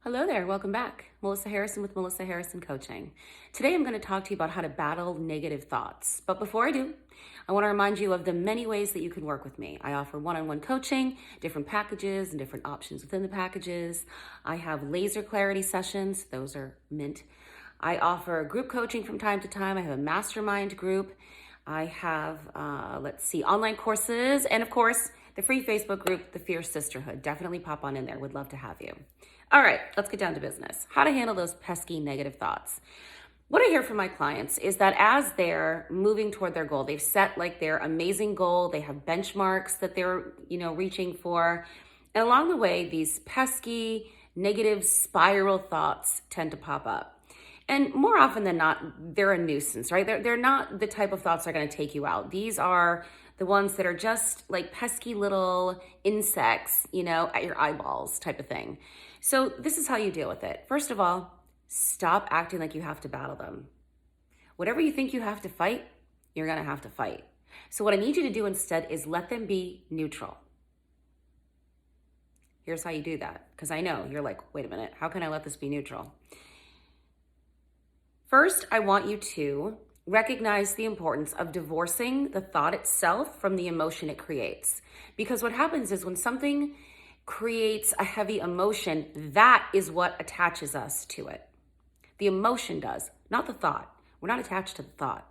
Hello there, welcome back. Melissa Harrison with Melissa Harrison Coaching. Today I'm going to talk to you about how to battle negative thoughts. But before I do, I want to remind you of the many ways that you can work with me. I offer one-on-one coaching, different packages and different options within the packages. I have laser clarity sessions, those are mint. I offer group coaching from time to time. I have a mastermind group. I have, online courses, and of course, the free Facebook group, The Fierce Sisterhood. Definitely pop on in there. Would love to have you. All right, let's get down to business. How to handle those pesky negative thoughts. What I hear from my clients is that as they're moving toward their goal, they've set like their amazing goal, they have benchmarks that they're, reaching for. And along the way, these pesky negative spiral thoughts tend to pop up. And more often than not, they're a nuisance, right? They're not the type of thoughts that are going to take you out. These are the ones that are just like pesky little insects, at your eyeballs type of thing. So this is how you deal with it. First of all, stop acting like you have to battle them. Whatever you think you have to fight, you're going to have to fight. So what I need you to do instead is let them be neutral. Here's how you do that, because I know you're like, wait a minute, how can I let this be neutral? First, I want you to recognize the importance of divorcing the thought itself from the emotion it creates. Because what happens is when something creates a heavy emotion, that is what attaches us to it. The emotion does, not the thought. We're not attached to the thought.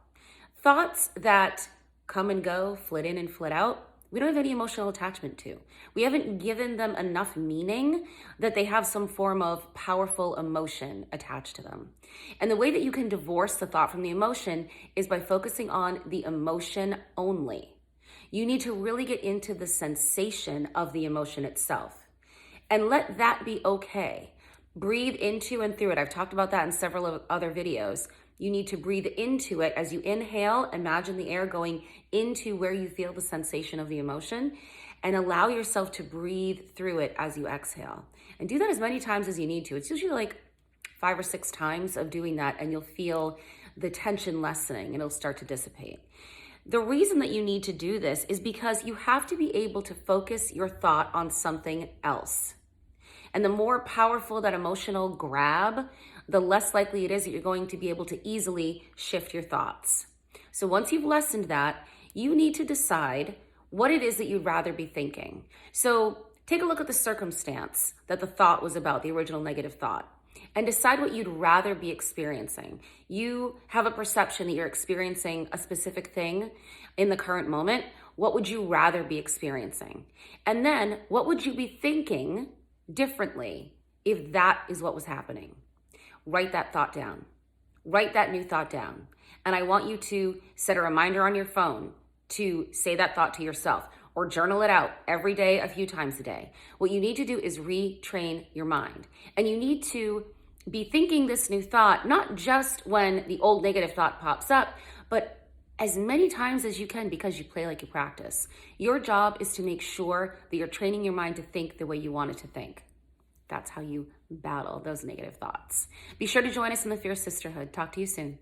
Thoughts that come and go, flit in and flit out, we don't have any emotional attachment to. We haven't given them enough meaning that they have some form of powerful emotion attached to them. And the way that you can divorce the thought from the emotion is by focusing on the emotion only. You need to really get into the sensation of the emotion itself and let that be okay. Breathe into and through it. I've talked about that in several other videos. You need to breathe into it. As you inhale, imagine the air going into where you feel the sensation of the emotion, and allow yourself to breathe through it as you exhale. And do that as many times as you need to. It's usually like 5 or 6 times of doing that, and you'll feel the tension lessening and it'll start to dissipate. The reason that you need to do this is because you have to be able to focus your thought on something else. And the more powerful that emotional grab, the less likely it is that you're going to be able to easily shift your thoughts. So once you've lessened that, you need to decide what it is that you'd rather be thinking. So take a look at the circumstance that the thought was about, the original negative thought, and decide what you'd rather be experiencing. You have a perception that you're experiencing a specific thing in the current moment. What would you rather be experiencing? And then what would you be thinking differently if that is what was happening? Write that thought down. Write that new thought down. And I want you to set a reminder on your phone to say that thought to yourself, or journal it out every day, a few times a day. What you need to do is retrain your mind. And you need to be thinking this new thought, not just when the old negative thought pops up, but as many times as you can, because you play like you practice. Your job is to make sure that you're training your mind to think the way you want it to think. That's how you battle those negative thoughts. Be sure to join us in the Fierce Sisterhood. Talk to you soon.